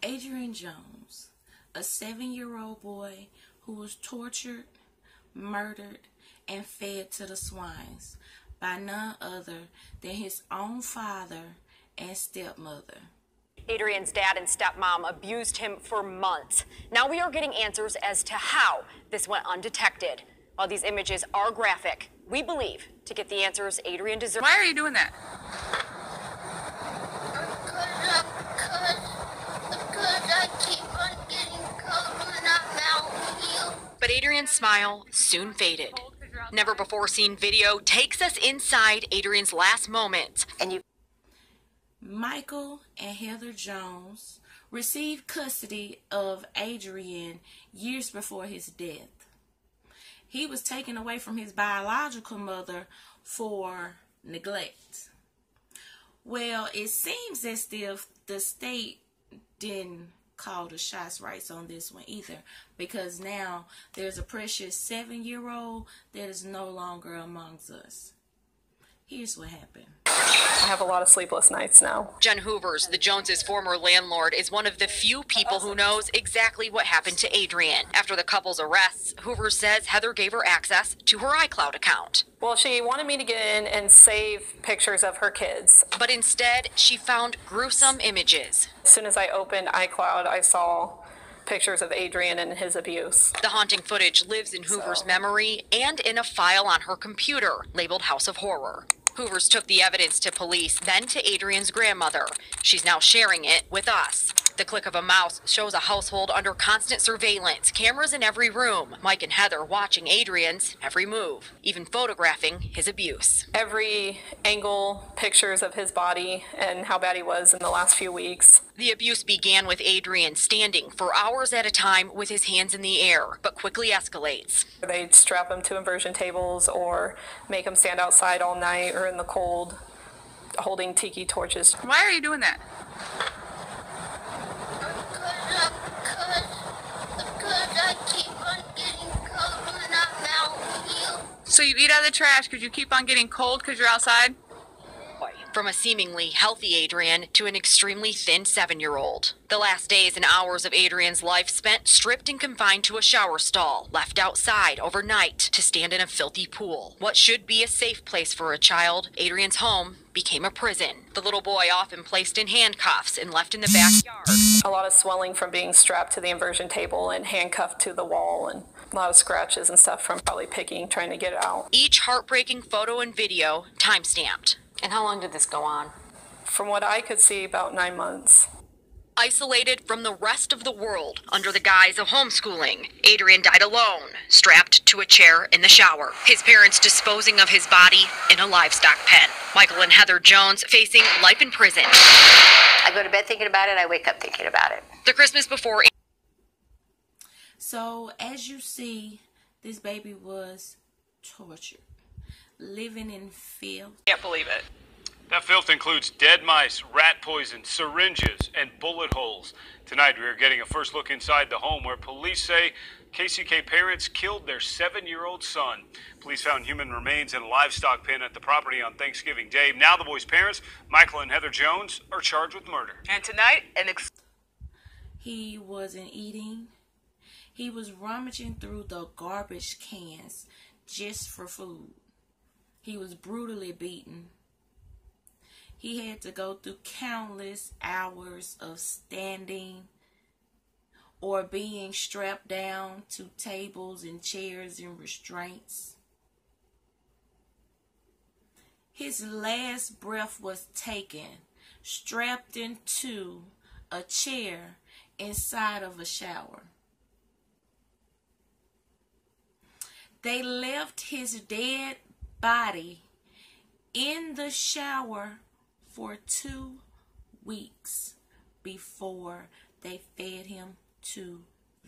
Adrian Jones, a 7-year-old boy who was tortured, murdered, and fed to the swines by none other than his own father and stepmother. Adrian's dad and stepmom abused him for months. Now we are getting answers as to how this went undetected. While these images are graphic, we believe to get the answers Adrian deserves. Why are you doing that? Because I keep on getting cold when I'm out here. But Adrian's smile soon faded. Never before seen video takes us inside Adrian's last moments. Michael and Heather Jones received custody of Adrian years before his death. He was taken away from his biological mother for neglect. Well, it seems as if the state didn't call the shots right on this one either, because now there's a precious 7-year-old that is no longer amongst us. Here's what happened. I have a lot of sleepless nights now. Jen Hoovers, the Joneses' former landlord, is one of the few people who knows exactly what happened to Adrian. After the couple's arrests, Hoovers says Heather gave her access to her iCloud account. Well, she wanted me to get in and save pictures of her kids. But instead, she found gruesome images. As soon as I opened iCloud, I saw pictures of Adrian and his abuse. The haunting footage lives in Hoover's memory and in a file on her computer labeled House of Horror. Hoovers took the evidence to police, then to Adrian's grandmother. She's now sharing it with us. The click of a mouse shows a household under constant surveillance, cameras in every room. Mike and Heather watching Adrian's every move, even photographing his abuse. Every angle, pictures of his body and how bad he was in the last few weeks. The abuse began with Adrian standing for hours at a time with his hands in the air, but quickly escalates. They'd strap him to inversion tables or make him stand outside all night or in the cold, holding tiki torches. Why are you doing that? Because I keep on getting cold when I'm out here. So you eat out of the trash because you keep on getting cold because you're outside? From a seemingly healthy Adrian to an extremely thin 7-year-old. The last days and hours of Adrian's life spent stripped and confined to a shower stall, left outside overnight to stand in a filthy pool. What should be a safe place for a child, Adrian's home, became a prison. The little boy often placed in handcuffs and left in the backyard. A lot of swelling from being strapped to the inversion table and handcuffed to the wall, and a lot of scratches and stuff from probably trying to get out. Each heartbreaking photo and video time-stamped. And how long did this go on? From what I could see, about 9 months. Isolated from the rest of the world under the guise of homeschooling, Adrian died alone, strapped to a chair in the shower. His parents disposing of his body in a livestock pen. Michael and Heather Jones facing life in prison. I go to bed thinking about it, I wake up thinking about it. The Christmas before. So, as you see, this baby was tortured, living in filth. Can't believe it. That filth includes dead mice, rat poison, syringes, and bullet holes. Tonight we are getting a first look inside the home where police say KCK parents killed their 7-year-old son. Police found human remains in a livestock pen at the property on Thanksgiving Day. Now the boy's parents, Michael and Heather Jones, are charged with murder. And tonight, He wasn't eating. He was rummaging through the garbage cans just for food. He was brutally beaten. He had to go through countless hours of standing or being strapped down to tables and chairs and restraints. His last breath was taken, strapped into a chair inside of a shower. They left his dead body in the shower for 2 weeks before they fed him to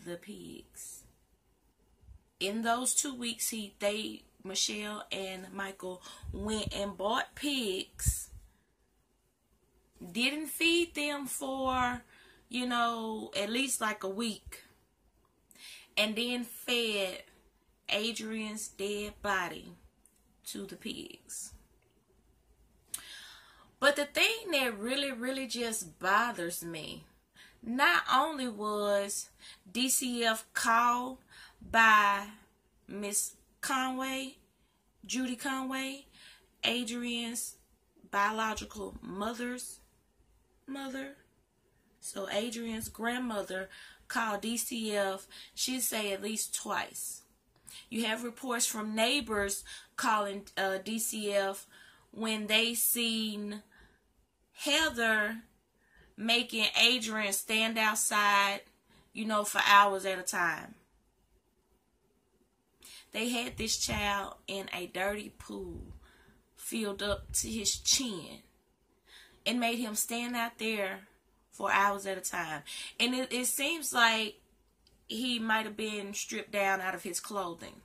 the pigs. In those 2 weeks, Michelle and Michael went and bought pigs, didn't feed them for, at least like a week, and then fed Adrian's dead body to the pigs. But the thing that really just bothers me, Not only was DCF called by Miss Conway, Judy Conway, Adrian's biological mother's mother. So Adrian's grandmother called DCF, she say at least twice. You have reports from neighbors calling DCF when they seen Heather making Adrian stand outside, for hours at a time. They had this child in a dirty pool filled up to his chin and made him stand out there for hours at a time. And it seems like he might have been stripped down out of his clothing.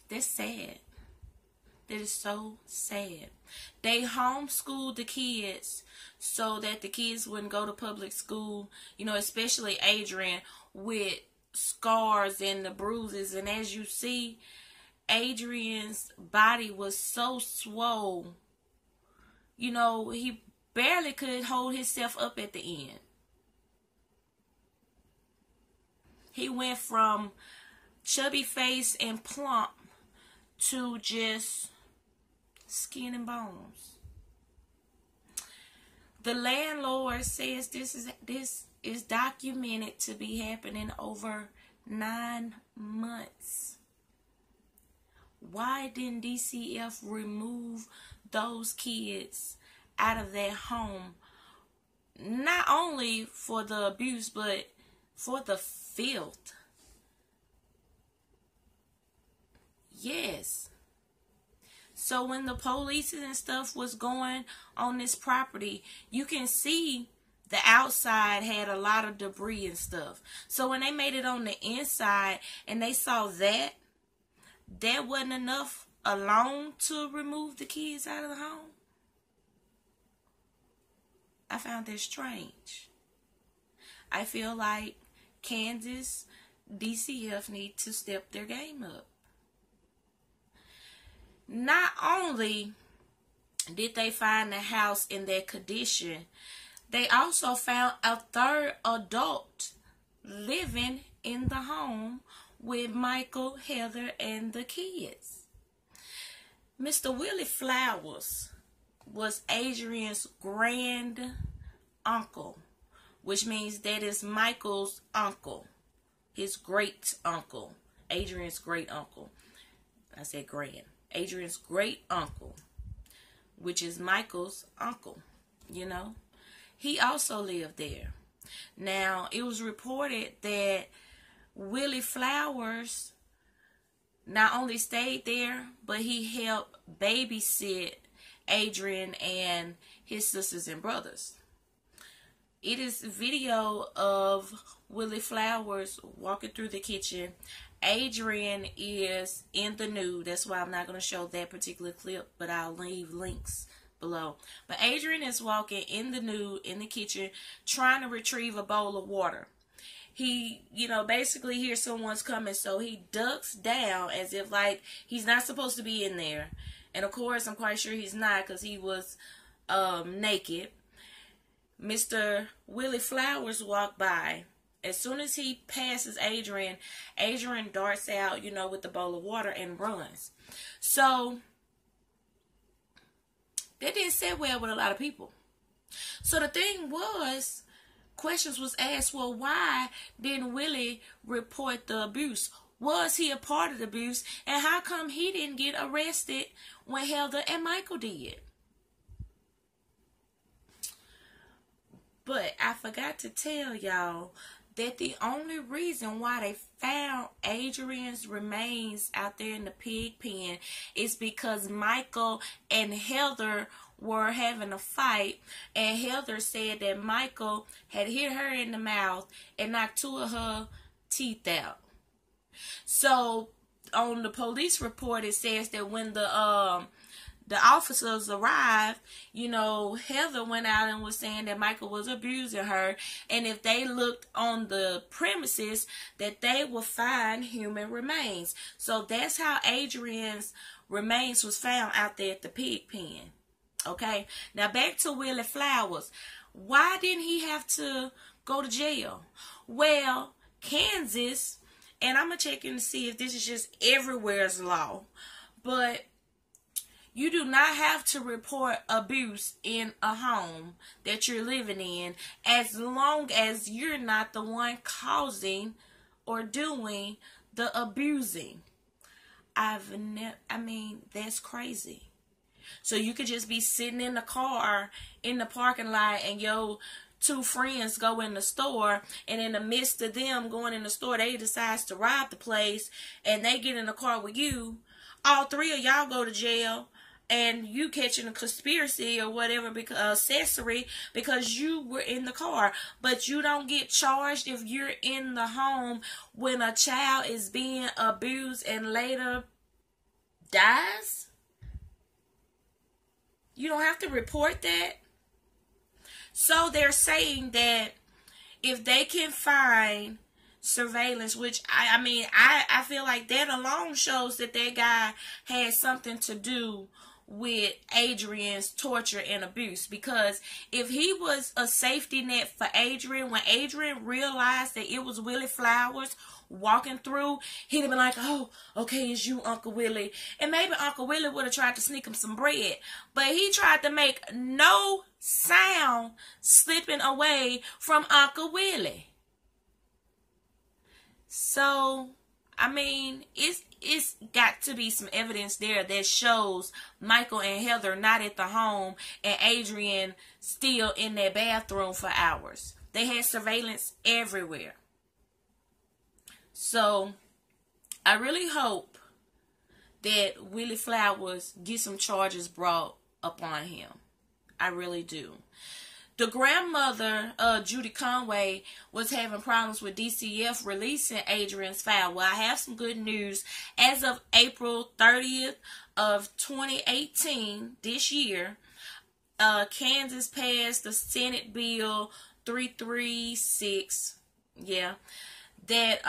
That's sad. That is so sad. They homeschooled the kids so that the kids wouldn't go to public school, especially Adrian, with scars and the bruises. And as you see, Adrian's body was so swole. He barely could hold himself up at the end. He went from chubby face and plump to just skin and bones. The landlord says this is documented to be happening over 9 months. Why didn't DCF remove those kids out of their home? Not only for the abuse, but for the filth. Yes. So when the police and stuff was going on this property, you can see the outside had a lot of debris and stuff. So when they made it on the inside and they saw that wasn't enough alone to remove the kids out of the home. I found that strange. I feel like Kansas DCF need to step their game up. Not only did they find the house in that condition, they also found a third adult living in the home with Michael, Heather, and the kids. Mr. Willie Flowers was Adrian's grand uncle, which means that is Michael's uncle, his great uncle, Adrian's great uncle. I said grand. Adrian's great uncle, which is Michael's uncle, He also lived there. Now, it was reported that Willie Flowers not only stayed there, but he helped babysit Adrian and his sisters and brothers. It is video of Willie Flowers walking through the kitchen. Adrian is in the nude. That's why I'm not going to show that particular clip, but I'll leave links below. But Adrian is walking in the nude in the kitchen trying to retrieve a bowl of water. He, basically hears someone's coming, so he ducks down as if like he's not supposed to be in there. And of course, I'm quite sure he's not because he was naked. Mr. Willie Flowers walked by. As soon as he passes Adrian, Adrian darts out, with the bowl of water and runs. So, that didn't sit well with a lot of people. So the thing was, questions was asked, well, why didn't Willie report the abuse? Was he a part of the abuse? And how come he didn't get arrested when Heather and Michael did? But I forgot to tell y'all that the only reason why they found Adrian's remains out there in the pig pen is because Michael and Heather were having a fight, and Heather said that Michael had hit her in the mouth and knocked 2 of her teeth out. So on the police report, it says that when the officers arrived, Heather went out and was saying that Michael was abusing her, and if they looked on the premises, that they would find human remains. So that's how Adrian's remains was found out there at the pig pen. Okay, now back to Willie Flowers. Why didn't he have to go to jail? Well, Kansas, and I'm going to check in to see if this is just everywhere's law, but you do not have to report abuse in a home that you're living in as long as you're not the one causing or doing the abusing. I mean, that's crazy. So you could just be sitting in the car in the parking lot and your two friends go in the store, and in the midst of them going in the store, they decide to rob the place, and they get in the car with you. All three of y'all go to jail, and you catching a conspiracy or whatever, because accessory, because you were in the car. But you don't get charged if you're in the home when a child is being abused and later dies. You don't have to report that. So they're saying that if they can find surveillance, which I feel like that alone shows that that guy had something to do with Adrian's torture and abuse. Because if he was a safety net for Adrian, when Adrian realized that it was Willie Flowers walking through, he'd have been like, oh, okay, it's you, Uncle Willie. And maybe Uncle Willie would have tried to sneak him some bread. But he tried to make no sound slipping away from Uncle Willie. So, I mean, it's got to be some evidence there that shows Michael and Heather not at the home and Adrian still in their bathroom for hours. They had surveillance everywhere. So, I really hope that Willie Flowers gets some charges brought upon him. I really do. The grandmother, Judy Conway, was having problems with DCF releasing Adrian's file. Well, I have some good news. As of April 30th of 2018, this year, Kansas passed the Senate Bill 336. Yeah. That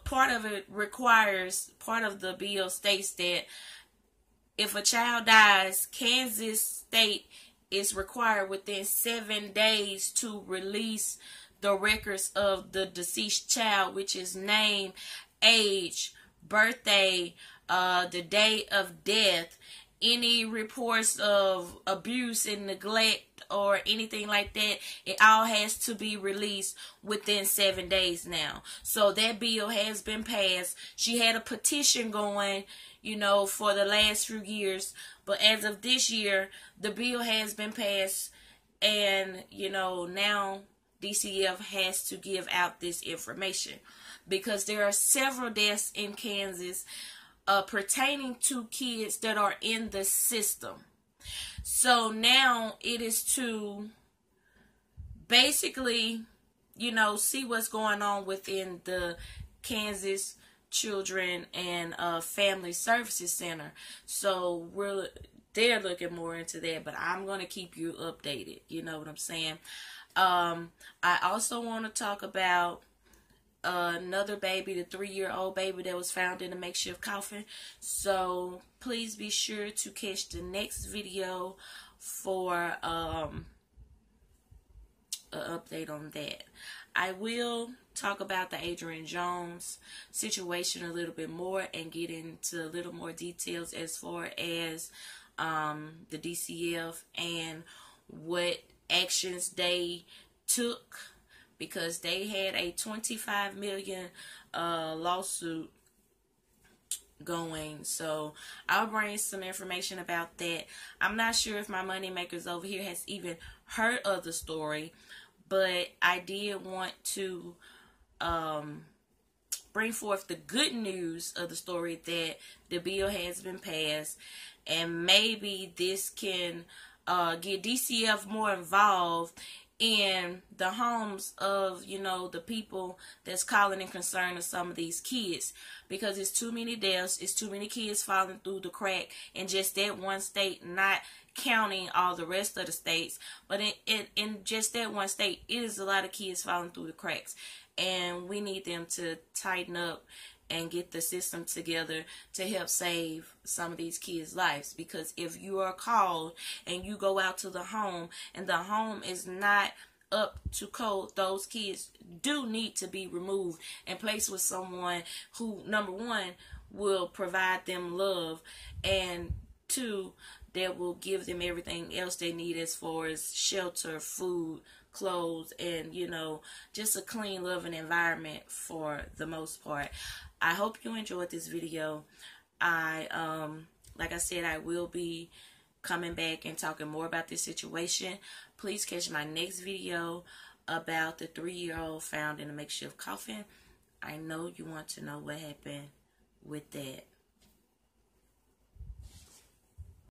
part of the bill states that if a child dies, Kansas state is required within 7 days to release the records of the deceased child, which is name, age, birthday, the date of death, any reports of abuse and neglect or anything like that. It all has to be released within 7 days now. So that bill has been passed. She had a petition going, for the last few years. But as of this year, the bill has been passed. And, now DCF has to give out this information. Because there are several deaths in Kansas pertaining to kids that are in the system. So now it is to basically, see what's going on within the Kansas Children and Family Services Center. So they're looking more into that, but I'm going to keep you updated. You know what I'm saying? I also want to talk about another baby, the 3-year-old baby that was found in a makeshift coffin. So please be sure to catch the next video for an update on that. I will talk about the Adrian Jones situation a little bit more and get into a little more details as far as the DCF and what actions they took, because they had a $25 million lawsuit going. So I'll bring some information about that. I'm not sure if my money makers over here has even heard of the story, but I did want to bring forth the good news of the story that the bill has been passed, and maybe this can get DCF more involved in the homes of, the people that's calling and concerned of some of these kids, because it's too many deaths, it's too many kids falling through the crack in just that one state, not counting all the rest of the states. But in just that one state, it is a lot of kids falling through the cracks, and we need them to tighten up and get the system together to help save some of these kids' lives. Because if you are called and you go out to the home and the home is not up to code, those kids do need to be removed and placed with someone who, number one, will provide them love, and two, that will give them everything else they need as far as shelter, food, clothes, and, you know, just a clean, loving environment for the most part. I hope you enjoyed this video. Like I said, I will be coming back and talking more about this situation. Please catch my next video about the 3-year-old found in a makeshift coffin. I know you want to know what happened with that.